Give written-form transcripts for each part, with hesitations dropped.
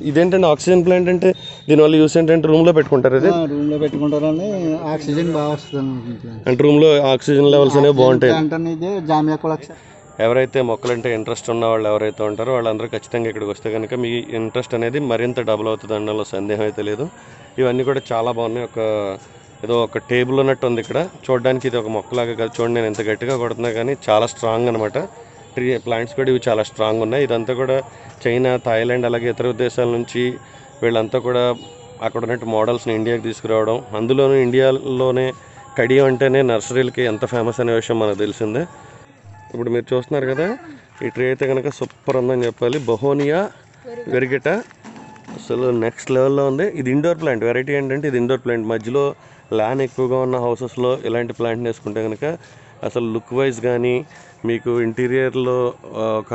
ఇదేంటంటే oxygen plant అంటే దీనివల్ల యూస్ ఏంటంటే రూమ్లో పెట్టుకుంటారు, ఇది రూమ్లో పెట్టుకుంటారని ఆక్సిజన్ బాగా వస్తుంది అంటే రూమ్లో ఆక్సిజన్ లెవెల్స్ అనేవి బాగుంటాయి. జామియా కూడా ఎవరైతే మొక్కలంటే ఇంట్రెస్ట్ ఉన్న వాళ్ళు ఎవరైతే ఉంటారో వాళ్ళందరూ ఖచ్చితంగా ఇక్కడికి వస్తే కనుక మీ ఇంట్రెస్ట్ అనేది మరింత డబుల్ అవుతుంది అనడంలో సందేహం అయితే లేదు. ఇవన్నీ కూడా చాలా బాగున్నాయి. ఏదో ఒక టేబుల్ ఉన్నట్టు ఉంది ఇక్కడ చూడడానికి. ఇది ఒక మొక్కలాగా కాదు, చూడండి నేను ఎంత గట్టిగా కొడుతున్నా కానీ చాలా స్ట్రాంగ్ అనమాట. ప్లాంట్స్ కూడా ఇవి చాలా స్ట్రాంగ్ ఉన్నాయి. ఇదంతా కూడా చైనా, థాయిలాండ్ అలాగే ఇతర దేశాల నుంచి వీళ్ళంతా కూడా అక్కడ ఉన్నట్టు మోడల్స్ని ఇండియాకి తీసుకురావడం, అందులోనూ ఇండియాలోనే కడియం అంటేనే నర్సరీలకి ఎంత ఫేమస్ అనే విషయం మనకు తెలిసిందే. ఇప్పుడు మీరు చూస్తున్నారు కదా, ఈ ట్రీ అయితే కనుక సూపర్ ఉందని చెప్పాలి. బొహోనియా వెరిగేటా అసలు నెక్స్ట్ లెవెల్లో ఉంది. ఇది ఇండోర్ ప్లాంట్. వెరైటీ ఏంటంటే ఇది ఇండోర్ ప్లాంట్. మధ్యలో ల్యాండ్ ఎక్కువగా ఉన్న హౌసెస్లో ఇలాంటి ప్లాంట్ని వేసుకుంటే కనుక అసలు లుక్ వైజ్ కానీ మీకు ఇంటీరియర్లో ఒక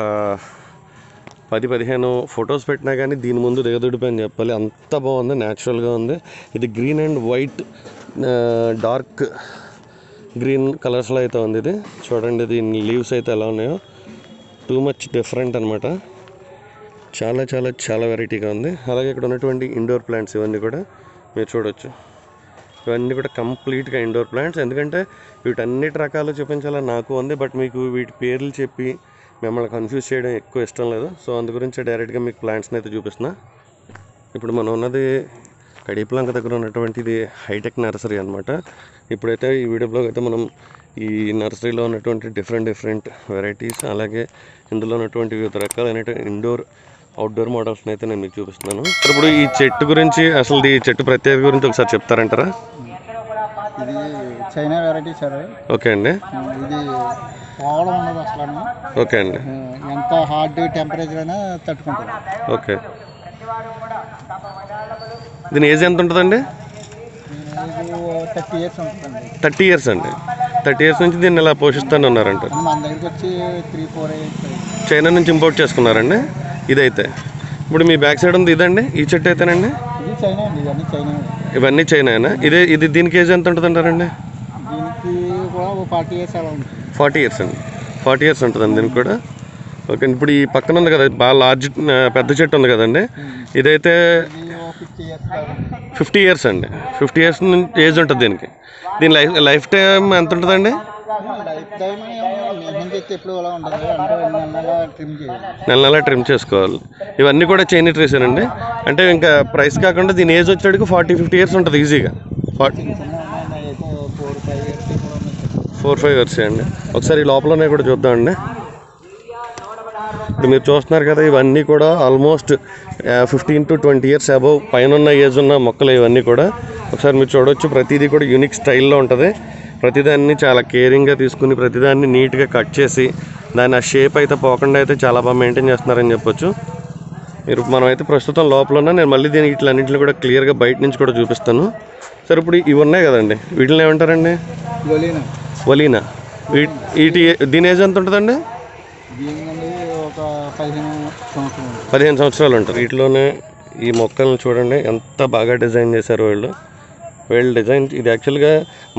10-15 ఫొటోస్ పెట్టినా కానీ దీని ముందు దిగదుడిపోయి చెప్పాలి, అంత బాగుంది, న్యాచురల్గా ఉంది. ఇది green and white, dark green కలర్స్లో అయితే ఉంది. ఇది చూడండి, దీని లీవ్స్ అయితే ఎలా ఉన్నాయో, టూ మచ్ డిఫరెంట్ అనమాట. చాలా చాలా చాలా వెరైటీగా ఉంది. అలాగే ఇక్కడ ఉన్నటువంటి ఇండోర్ ప్లాంట్స్ ఇవన్నీ కూడా మీరు చూడవచ్చు. ఇవన్నీ కూడా కంప్లీట్గా ఇండోర్ ప్లాంట్స్. ఎందుకంటే వీటన్నిటి రకాలు చూపించాలని నాకు ఉంది, బట్ మీకు వీటి పేర్లు చెప్పి మిమ్మల్ని కన్ఫ్యూజ్ చేయడం ఎక్కువ ఇష్టం లేదు. సో అందు గురించి డైరెక్ట్గా మీకు ప్లాంట్స్ని అయితే చూపిస్తున్నా. ఇప్పుడు మనం ఉన్నది కడియప్లంక దగ్గర ఉన్నటువంటి ఇది హైటెక్ నర్సరీ అనమాట. ఇప్పుడైతే ఈ వీడియోలో అయితే మనం ఈ నర్సరీలో ఉన్నటువంటి డిఫరెంట్ వెరైటీస్, అలాగే ఇందులో ఉన్నటువంటి వివిధ రకాలైన ఇండోర్ అవుట్డోర్ మోడల్స్ని అయితే నేను మీకు చూపిస్తున్నాను. ఇప్పుడు ఈ చెట్టు గురించి, అసలు ఈ చెట్టు ప్రత్యేకత గురించి ఒకసారి చెప్తారంటారా? ఇది చైనా వెరైటీ సార్. ఓకే అండి. ఇది పోవడం ఉండదు అసలు. ఓకే అండి. ఎంత హార్డ్ టెంపరేచర్ అయినా తట్టుకుంటుంది. ఓకే. దీని ఏజ్ ఎంత ఉంటుందండి? 30 years ఉంటుందండి. 30 years అండి. 30 years నుంచి దీన్ని ఇలా పోషిస్తూనే ఉన్నారంట. మన దగ్గరికి వచ్చి 3-4 years చైనా నుంచి ఇంపోర్ట్ చేసుకున్నారండి ఇదైతే. ఇప్పుడు మీ బ్యాక్ సైడ్ ఉంది ఇదండి, ఈ చెట్టు అయితేనండి? ఇది చైనా అండి. ఇవన్నీ చైనానా? ఇది దీనికి ఏజ్ ఎంత ఉంటుంది అంటారండి? దీనికి కూడా 40 years అలా ఉంటుంది. 40 years అండి. 40 years ఉంటుందండి దీనికి కూడా. ఓకే. ఇప్పుడు ఈ పక్కన ఉంది కదా బాగా లార్జ్ పెద్ద చెట్టు ఉంది కదండి, ఇదైతే 50 years అండి. 50 years నుంచి ఏజ్ ఉంటుంది దీనికి. దీని లైఫ్ టైం ఎంత ఉంటుందండి? నెల ట్రిమ్ చేసుకోవాలి. ఇవన్నీ కూడా చైనీ ట్రీస్ అండి. అంటే ఇంకా ప్రైస్ కాకుండా దీని ఏజ్ వచ్చేటికి 40-50 years ఉంటుంది ఈజీగా. 4-5 years అండి. ఒకసారి లోపలనే కూడా చూద్దామండి. ఇప్పుడు మీరు చూస్తున్నారు కదా, ఇవన్నీ కూడా ఆల్మోస్ట్ 15 to 20 years అబవ్ పైన ఉన్న ఏజ్ ఉన్న మొక్కలు ఇవన్నీ కూడా. ఒకసారి మీరు చూడవచ్చు, ప్రతిదీ కూడా యూనిక్ స్టైల్లో ఉంటుంది. ప్రతిదాన్ని చాలా కేరింగ్గా తీసుకుని ప్రతిదాన్ని నీట్గా కట్ చేసి దాని ఆ షేప్ అయితే పోకుండా అయితే చాలా బాగా మెయింటైన్ చేస్తున్నారని చెప్పొచ్చు. మనమైతే ప్రస్తుతం లోపల ఉన్నా. నేను మళ్ళీ దీనికి ఇట్లన్నింటిని కూడా క్లియర్గా బయట నుంచి కూడా చూపిస్తాను. సరే, ఇప్పుడు ఇవి ఉన్నాయి కదండి, వీటిని ఏమంటారండి? వలీనా. దీని ఏజ్ ఎంత ఉంటుందండి? 15 సంవత్సరాలు ఉంటుంది. వీటిలోనే ఈ మొక్కలను చూడండి ఎంత బాగా డిజైన్ చేశారు వీళ్ళు డిజైన్. ఇది యాక్చువల్గా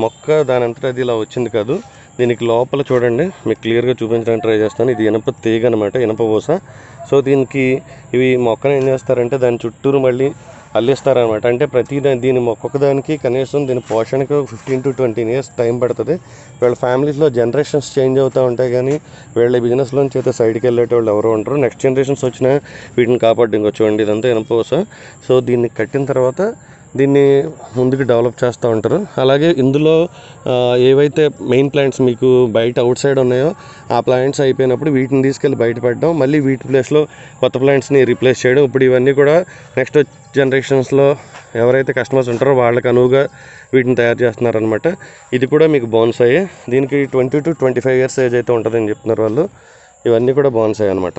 మొక్క దాని అంతటా అది ఇలా వచ్చింది కాదు. దీనికి లోపల చూడండి, మీకు క్లియర్గా చూపించడానికి ట్రై చేస్తాను. ఇది ఇనప తీగ అనమాట, ఇనప పూస. సో దీనికి ఇవి మొక్కను ఏం చేస్తారంటే దాని చుట్టూరు మళ్ళీ అల్లిస్తారనమాట. అంటే దీని ఒక్కొక్క దానికి కనీసం దీని పోషణకు 15 to 20 years టైం పడుతుంది. వీళ్ళ ఫ్యామిలీస్లో జనరేషన్స్ చేంజ్ అవుతూ ఉంటాయి, కానీ వీళ్ళ బిజినెస్లోంచి అయితే సైడ్కి వెళ్ళేటోళ్ళు ఎవరు ఉంటారు. నెక్స్ట్ జనరేషన్స్ వచ్చినా వీటిని కాపాడు. చూడండి, ఇదంతా ఇనప పూస. సో దీన్ని కట్టిన తర్వాత దీన్ని ముందుకు డెవలప్ చేస్తూ ఉంటారు. అలాగే ఇందులో ఏవైతే మెయిన్ ప్లాంట్స్ మీకు బయట అవుట్ సైడ్ ఉన్నాయో ఆ ప్లాంట్స్ అయిపోయినప్పుడు వీటిని తీసుకెళ్ళి బయట పెట్టడం, మళ్ళీ వీటి ప్లేస్లో కొత్త ప్లాంట్స్ని రీప్లేస్ చేయడం. ఇప్పుడు ఇవన్నీ కూడా నెక్స్ట్ జనరేషన్స్లో ఎవరైతే కస్టమర్స్ ఉంటారో వాళ్ళకి అనువుగా వీటిని తయారు చేస్తున్నారనమాట. ఇది కూడా మీకు బోన్సాయి. దీనికి 20 to 25 years ఏజ్ అయితే ఉంటుందని చెప్తున్నారు వాళ్ళు. ఇవన్నీ కూడా బోన్సాయి అనమాట.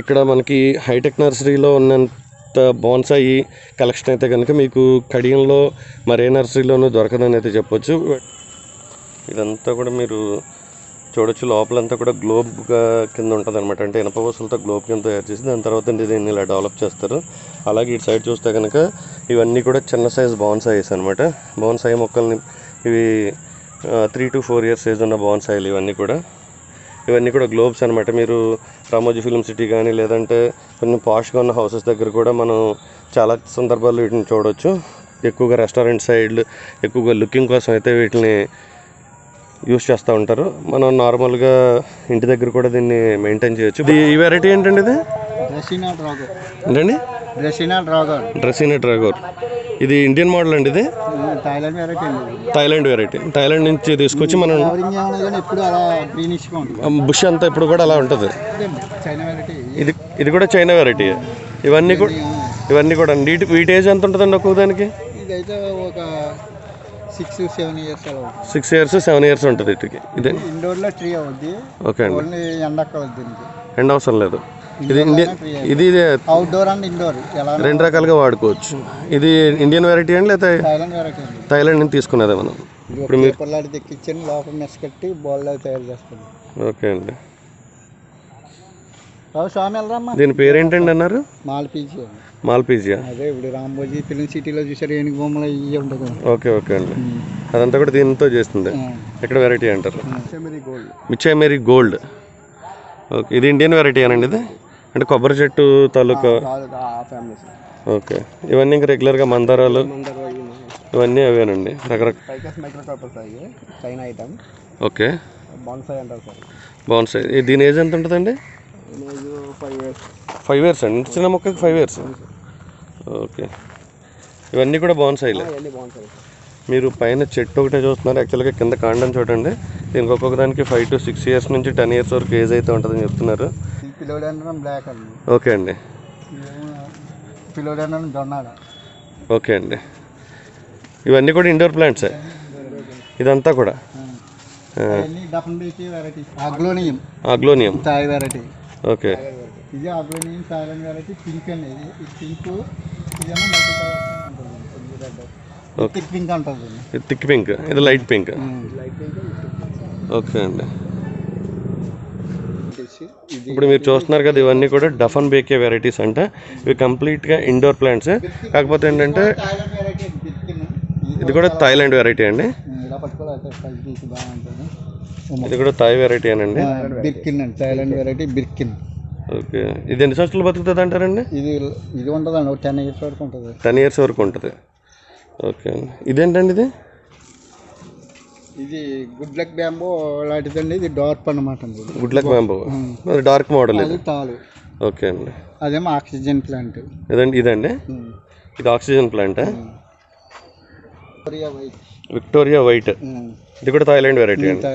ఇక్కడ మనకి హైటెక్ నర్సరీలో ఉన్నంత బోన్సాయి కలెక్షన్ అయితే కనుక మీకు కడియంలో మరే నర్సరీలోనూ దొరకదని అయితే చెప్పొచ్చు. ఇదంతా కూడా మీరు చూడొచ్చు, లోపలంతా కూడా గ్లోబ్ కింద ఉంటుంది అనమాట. అంటే ఇనప వస్తువులతో గ్లోబ్ కింద తయారు చేసి దాని తర్వాత దీన్ని ఇలా డెవలప్ చేస్తారు. అలాగే ఇటు సైడ్ చూస్తే కనుక ఇవన్నీ కూడా చిన్న సైజ్ బోన్సాయిస్ అనమాట. బోన్సాయి మొక్కల్ని ఇవి 3 to 4 years ఏజ్ ఉన్న బోన్సాయిలు ఇవన్నీ కూడా. ఇవన్నీ కూడా గ్లోబ్స్ అనమాట. మీరు రామోజీ ఫిల్మ్ సిటీ కానీ లేదంటే కొంచెం పాష్గా ఉన్న హౌసెస్ దగ్గర కూడా మనం చాలా సందర్భాల్లో వీటిని చూడవచ్చు. ఎక్కువగా రెస్టారెంట్ సైడ్లు ఎక్కువగా లుకింగ్ కోసం అయితే వీటిని యూస్ చేస్తూ ఉంటారు. మనం నార్మల్గా ఇంటి దగ్గర కూడా దీన్ని మెయింటైన్ చేయొచ్చు. ఈ వెరైటీ ఏంటండి ఇది? డ్రెసినా డ్రాగర్. ఏంటండి? డ్రెసినా డ్రాగర్. ఇది ఇండియన్ మోడల్ అండి. ఇది థాయిలాండ్ వెరైటీ అండి. థాయిలాండ్ నుంచి తీసుకొచ్చి మనం ఎప్పుడు అలా గ్రీనిష్గా ఉంటుంది. బుష్ అంతా ఇప్పుడు కూడా అలా ఉంటుంది. China variety. ఇది కూడా చైనా వెరైటీ. ఇవన్నీ కూడా వీటి ఏజ్ ఎంత ఉంటుందండి ఒక్కొక్క దానికి? ఇదైతే ఒక 6-7 years అలా ఉంటుంది. 6 years 7 years ఉంటుంది వీటికి. ఇది ఇండోర్లో ట్రీ అవుద్ది. ఓకే అండి. ఓన్లీ ఎండక్కవద్దు దీనికి. ఎండ అవసరం లేదు. ఇది అవుట్డోర్ అండ్ ఇండోర్ రెండు రకాలుగా వాడుకోవచ్చు. ఇది ఇండియన్ వెరైటీ అండి లేదా థాయిలాండ్ వెరైటీ అండి. థాయిలాండ్ నుంచి తీసుకునేదే మనం. ఇప్పుడు మీరు పొల్లాడి తెక్కించండి, లోపల మెస్ కట్టి బాల్లో తయారు చేస్తాం. ఓకే అండి. స్వామి వెళ్ళరమ్మా. దీని పేరేంటండి అన్నారు? మాల్పీజియా. అదే ఇప్పుడు రామోజీ ఫిల్మ్ సిటీలో చూసారు ఏనుగు బొమ్మలు ఇవి ఉంటుంది. ఓకే అండి. అదంతా కూడా దీంతో చేస్తుంది. ఎక్కడ వెరైటీ అంటారు? మిచ్చామెరీ గోల్డ్. ఓకే. ఇది ఇండియన్ వెరైటీ అనండి. ఇది అంటే కొబ్బరి చెట్టు తాలూకా. ఓకే. ఇవన్నీ ఇంకా రెగ్యులర్గా మందారాలు ఇవన్నీ అవేనండి రకరకాల. ఓకే. బాన్సాయ్. దీని ఏజ్ ఎంత ఉంటుందండి? 5 years అండి. చిన్న మొక్కకి 5 years. ఓకే. ఇవన్నీ కూడా బాన్సాయిలే. మీరు పైన చెట్టు ఒకటే చూస్తున్నారు. యాక్చువల్గా కింద కాండం చూడండి. దీనికి ఒక్కొక్క దానికి 5 to 6 years నుంచి 10 years వరకు ఏజ్ అయితే ఉంటుందని చెప్తున్నారు. ఓకే అండి. ఓకే అండి. ఇవన్నీ కూడా ఇండోర్ ప్లాంట్సే ఇదంతా కూడా. ఆగ్లోనియం. ఓకే. ఇది ఆగ్లోనియం థాయిలాండ్ వెరైటీ. పింక్ అండి. ఇది పింక్. ఇదేమో థిక్ పింక్ అంటారు. Thick pink. ఇది లైట్ పింక్. ఓకే అండి. ఇప్పుడు మీరు చూస్తున్నారు కదా, ఇవన్నీ కూడా డఫన్ బేకే వెరైటీస్ అంట. ఇవి కంప్లీట్గా ఇండోర్ ప్లాంట్స్. కాకపోతే ఏంటంటే ఇది కూడా థాయిలాండ్ వెరైటీ అండి. ఇది కూడా థాయ్ వెరైటీ అనండి. బిర్కిన్ అండి. Thailand variety Birkin. ఓకే. ఇది ఎన్ని సంవత్సరాలు బతుకుతుంది అంటారండి? ఇది ఉంటుందండి 10 years వరకు ఉంటుంది. 10 years వరకు ఉంటుంది. ఓకే అండి. ఇదేంటండి? ఇది గుడ్ లక్ బ్యాంబో లాంటిదండి. ఇది డార్క్ అన్నమాట. Good luck bamboo dark model. ఇది తాలు. ఓకే అండి. అదేమో ఆక్సిజన్ ప్లాంట్. ఇదండి. ఇది ఆక్సిజన్ ప్లాంట్. Victoria white. ఇది కూడా థాయిలాండ్ వెరైటీ అండి.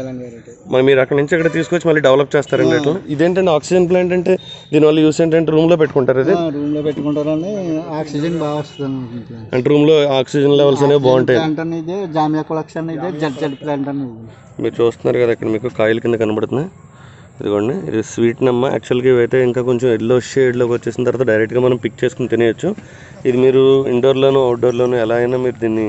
మరి మీరు అక్కడ నుంచి ఇక్కడ తీసుకొచ్చి మళ్ళీ డెవలప్ చేస్తారండి అట్లా. ఇదేంటంటే ఆక్సిజన్ ప్లాంట్ అంటే దీనివల్ల యూస్ ఏంటంటే రూమ్లో పెట్టుకుంటారు. ఇది రూమ్లో పెట్టుకుంటారని ఆక్సిజన్ బాగా వస్తుంది అంటే రూమ్లో ఆక్సిజన్ లెవెల్స్ అనేవి బాగుంటాయి. ఇదే జామియా కలెక్షన్. ఇదే జడ్ ప్లాంట్ అనేది. మీరు చూస్తున్నారు కదా, ఇక్కడ మీకు కాయల కింద కనబడుతున్నాయి. ఇదిగోండి. ఇది స్వీట్ నమ్మ. యాక్చువల్గా ఇవైతే ఇంకా కొంచెం ఎల్లో షేడ్లోకి వచ్చేసిన తర్వాత డైరెక్ట్గా మనం పిక్ చేసుకుని తినేయచ్చు. ఇది మీరు ఇండోర్లోనూ అవుట్డోర్లోనూ ఎలా అయినా మీరు దీన్ని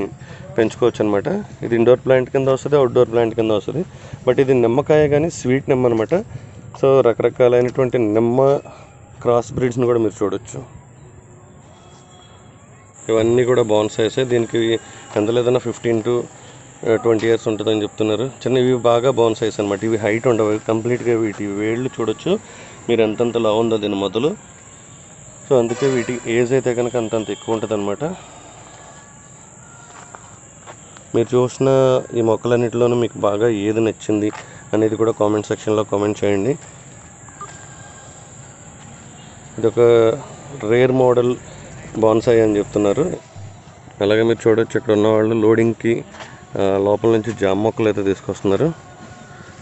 పెంచుకోవచ్చు అనమాట. ఇది ఇండోర్ ప్లాంట్ కింద వస్తుంది, అవుట్డోర్ ప్లాంట్ కింద వస్తుంది. బట్ ఇది నిమ్మకాయ కానీ స్వీట్ నిమ్మ అనమాట. సో రకరకాలైనటువంటి నిమ్మ క్రాస్ బ్రీడ్స్ని కూడా మీరు చూడొచ్చు. ఇవన్నీ కూడా బాన్సాయిస్. దీనికి ఎంత లేదన్నా 15 to 20 years ఉంటుందని చెప్తున్నారు. ఇవి బాగా బాన్సాయిస్ అనమాట. ఇవి హైట్ ఉండవు కంప్లీట్గా. వీటి వేళ్ళు చూడొచ్చు మీరు ఎంతెంత లా ఉందో దీని మొదలు. సో అందుకే వీటి ఏజ్ అయితే కనుక అంతంత ఎక్కువ ఉంటుంది అనమాట. మీరు చూసిన ఈ మొక్కలన్నిటిలోనూ మీకు బాగా ఏది నచ్చింది అనేది కూడా కామెంట్ సెక్షన్లో కామెంట్ చేయండి. ఇది ఒక రేర్ మోడల్ బాన్సాయి అని చెప్తున్నారు. అలాగే మీరు చూడొచ్చు ఇక్కడ ఉన్నవాళ్ళు లోడింగ్కి లోపల నుంచి జామ మొక్కలు అయితే తీసుకొస్తున్నారు.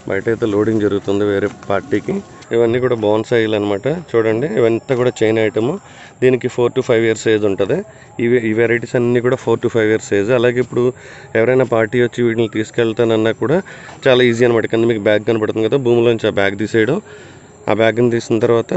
బయట అయితే లోడింగ్ జరుగుతుంది వేరే పార్టీకి. ఇవన్నీ కూడా బాన్సాయిలు అనమాట. చూడండి ఇవంతా కూడా చైన్ ఐటమ్. దీనికి 4 to 5 years ఏజ్ ఉంటుంది. ఈ వెరైటీస్ అన్నీ కూడా 4 to 5 years ఏజ్. అలాగే ఇప్పుడు ఎవరైనా పార్టీ వచ్చి వీటిని తీసుకెళ్తానన్నా కూడా చాలా ఈజీ అనమాట. కింద మీకు బ్యాగ్ కనపడుతుంది కదా, భూమిలోంచి ఆ బ్యాగ్ తీసేయడం. ఆ బ్యాగ్ని తీసిన తర్వాత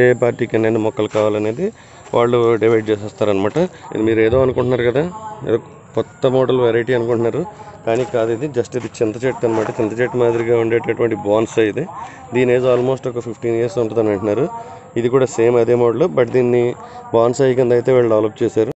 ఏ పార్టీకి ఎన్నైనా మొక్కలు కావాలనేది వాళ్ళు డివైడ్ చేసేస్తారనమాట. ఇది మీరు ఏదో అనుకుంటున్నారు కదా, ఏదో కొత్త మోడల్ వెరైటీ అనుకుంటున్నారు, కానీ కాదు. ఇది జస్ట్ ఇది చింత చెట్టు అనమాట. చింత చెట్టు మాదిరిగా ఉండేటటువంటి బాన్సాయి ఇది. దీని ఏజ్ ఆల్మోస్ట్ ఒక 15 years ఉంటుందని అంటున్నారు. ఇది కూడా సేమ్ అదే మోడల్. బట్ దీన్ని బాన్సాయి కింద అయితే వీళ్ళు డెవలప్ చేశారు.